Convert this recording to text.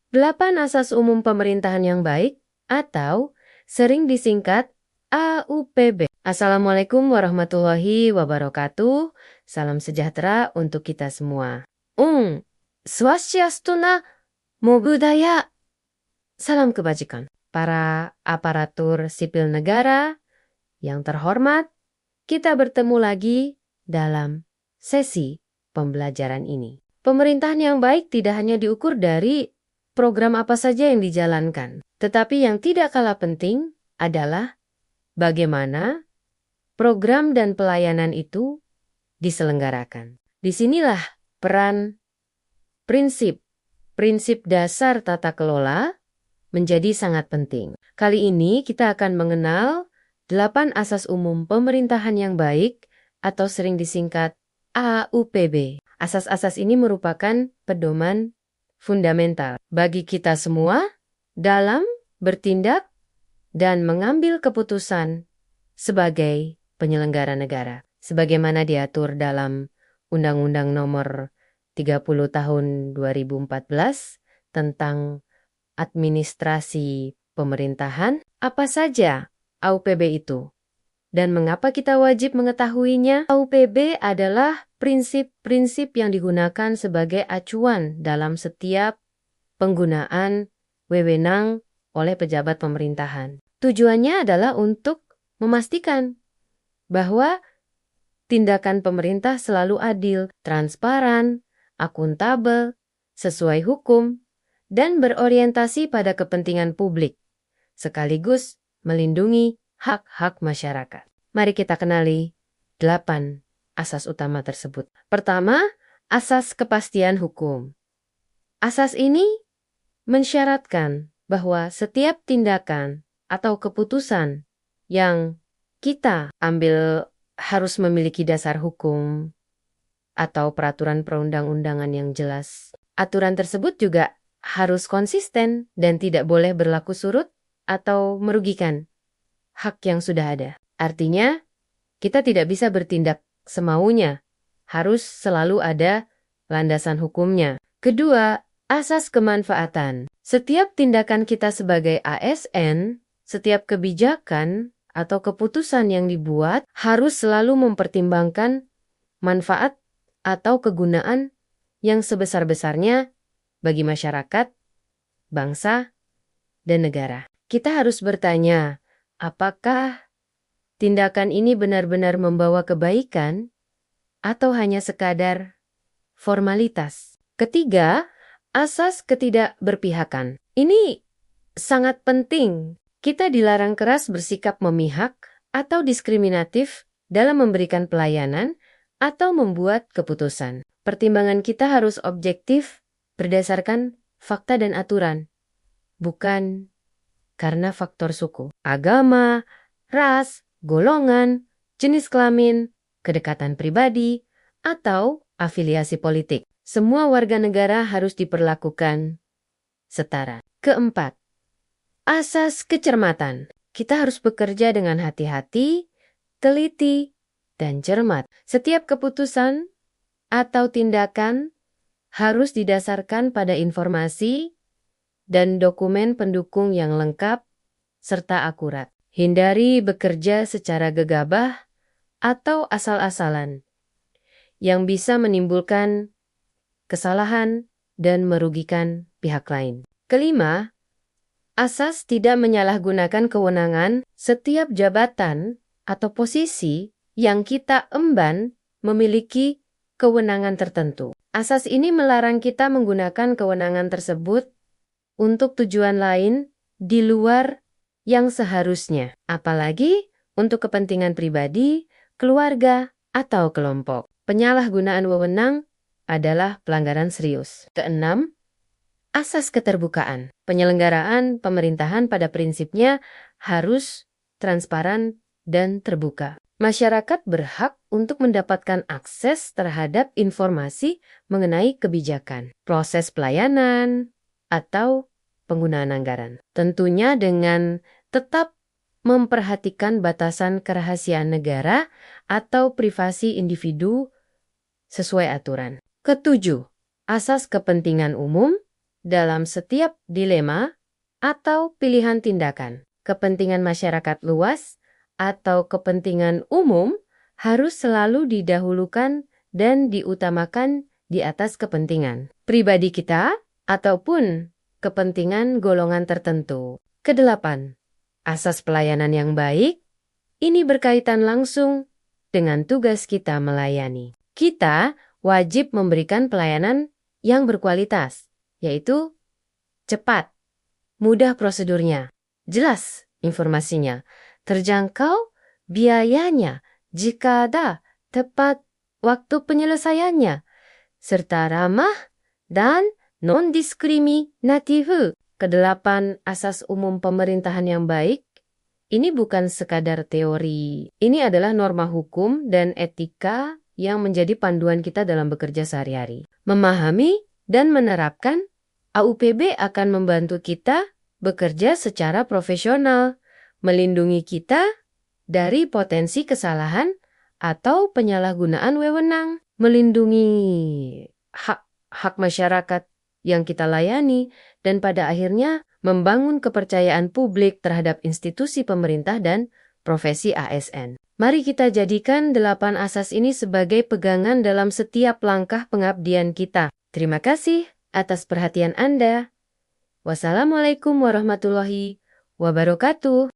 8 Asas Umum Pemerintahan yang Baik atau sering disingkat AUPB. Assalamualaikum warahmatullahi wabarakatuh. Salam sejahtera untuk kita semua. Swastiastu Namo Buddhaya. Salam kebajikan. Para aparatur sipil negara yang terhormat, kita bertemu lagi dalam sesi pembelajaran ini. Pemerintahan yang baik tidak hanya diukur dari program apa saja yang dijalankan, tetapi yang tidak kalah penting adalah bagaimana program dan pelayanan itu diselenggarakan. Disinilah peran prinsip dasar tata kelola menjadi sangat penting. Kali ini kita akan mengenal 8 asas umum pemerintahan yang baik atau sering disingkat AUPB. Asas-asas ini merupakan pedoman fundamental bagi kita semua dalam bertindak dan mengambil keputusan sebagai penyelenggara negara. Sebagaimana diatur dalam Undang-Undang Nomor 30 Tahun 2014 tentang Administrasi Pemerintahan. Apa saja AUPB itu? Dan mengapa kita wajib mengetahuinya? AUPB adalah prinsip-prinsip yang digunakan sebagai acuan dalam setiap penggunaan wewenang oleh pejabat pemerintahan. Tujuannya adalah untuk memastikan bahwa tindakan pemerintah selalu adil, transparan, akuntabel, sesuai hukum, dan berorientasi pada kepentingan publik, sekaligus melindungi hak-hak masyarakat. Mari kita kenali 8 asas utama tersebut. Pertama, asas kepastian hukum. Asas ini mensyaratkan bahwa setiap tindakan atau keputusan yang kita ambil harus memiliki dasar hukum atau peraturan perundang-undangan yang jelas. Aturan tersebut juga harus konsisten dan tidak boleh berlaku surut atau merugikan hak yang sudah ada. Artinya, kita tidak bisa bertindak semaunya. Harus selalu ada landasan hukumnya. Kedua, asas kemanfaatan. Setiap tindakan kita sebagai ASN, setiap kebijakan atau keputusan yang dibuat harus selalu mempertimbangkan manfaat atau kegunaan yang sebesar-besarnya bagi masyarakat, bangsa, dan negara. Kita harus bertanya, apakah tindakan ini benar-benar membawa kebaikan atau hanya sekadar formalitas? Ketiga, asas ketidakberpihakan. Ini sangat penting. Kita dilarang keras bersikap memihak atau diskriminatif dalam memberikan pelayanan atau membuat keputusan. Pertimbangan kita harus objektif berdasarkan fakta dan aturan, bukan karena faktor suku, agama, ras, golongan, jenis kelamin, kedekatan pribadi, atau afiliasi politik. Semua warga negara harus diperlakukan setara. Keempat, asas kecermatan. Kita harus bekerja dengan hati-hati, teliti, dan cermat. Setiap keputusan atau tindakan harus didasarkan pada informasi dan dokumen pendukung yang lengkap serta akurat. Hindari bekerja secara gegabah atau asal-asalan yang bisa menimbulkan kesalahan dan merugikan pihak lain. Kelima, asas tidak menyalahgunakan kewenangan. Setiap jabatan atau posisi yang kita emban memiliki kewenangan tertentu. Asas ini melarang kita menggunakan kewenangan tersebut untuk tujuan lain di luar yang seharusnya, apalagi untuk kepentingan pribadi, keluarga, atau kelompok. Penyalahgunaan wewenang adalah pelanggaran serius. Keenam, asas keterbukaan. Penyelenggaraan pemerintahan pada prinsipnya harus transparan dan terbuka. Masyarakat berhak untuk mendapatkan akses terhadap informasi mengenai kebijakan, proses pelayanan, atau penggunaan anggaran. Tentunya dengan tetap memperhatikan batasan kerahasiaan negara atau privasi individu sesuai aturan. Ketujuh, asas kepentingan umum. dalam setiap dilema atau pilihan tindakan. Kepentingan masyarakat luas atau kepentingan umum harus selalu didahulukan dan diutamakan di atas kepentingan pribadi kita ataupun kepentingan golongan tertentu. Kedelapan, asas pelayanan yang baik. Ini berkaitan langsung dengan tugas kita melayani. Kita wajib memberikan pelayanan yang berkualitas, yaitu cepat, mudah prosedurnya, jelas informasinya, terjangkau biayanya, jika ada, tepat waktu penyelesaiannya, serta ramah dan non-diskriminatif. Kedelapan asas umum pemerintahan yang baik, ini bukan sekadar teori. Ini adalah norma hukum dan etika yang menjadi panduan kita dalam bekerja sehari-hari. Memahami dan menerapkan AUPB akan membantu kita bekerja secara profesional, melindungi kita dari potensi kesalahan atau penyalahgunaan wewenang, melindungi hak masyarakat yang kita layani, dan pada akhirnya membangun kepercayaan publik terhadap institusi pemerintah dan profesi ASN. Mari kita jadikan 8 asas ini sebagai pegangan dalam setiap langkah pengabdian kita. Terima kasih atas perhatian Anda. Wassalamualaikum warahmatullahi wabarakatuh.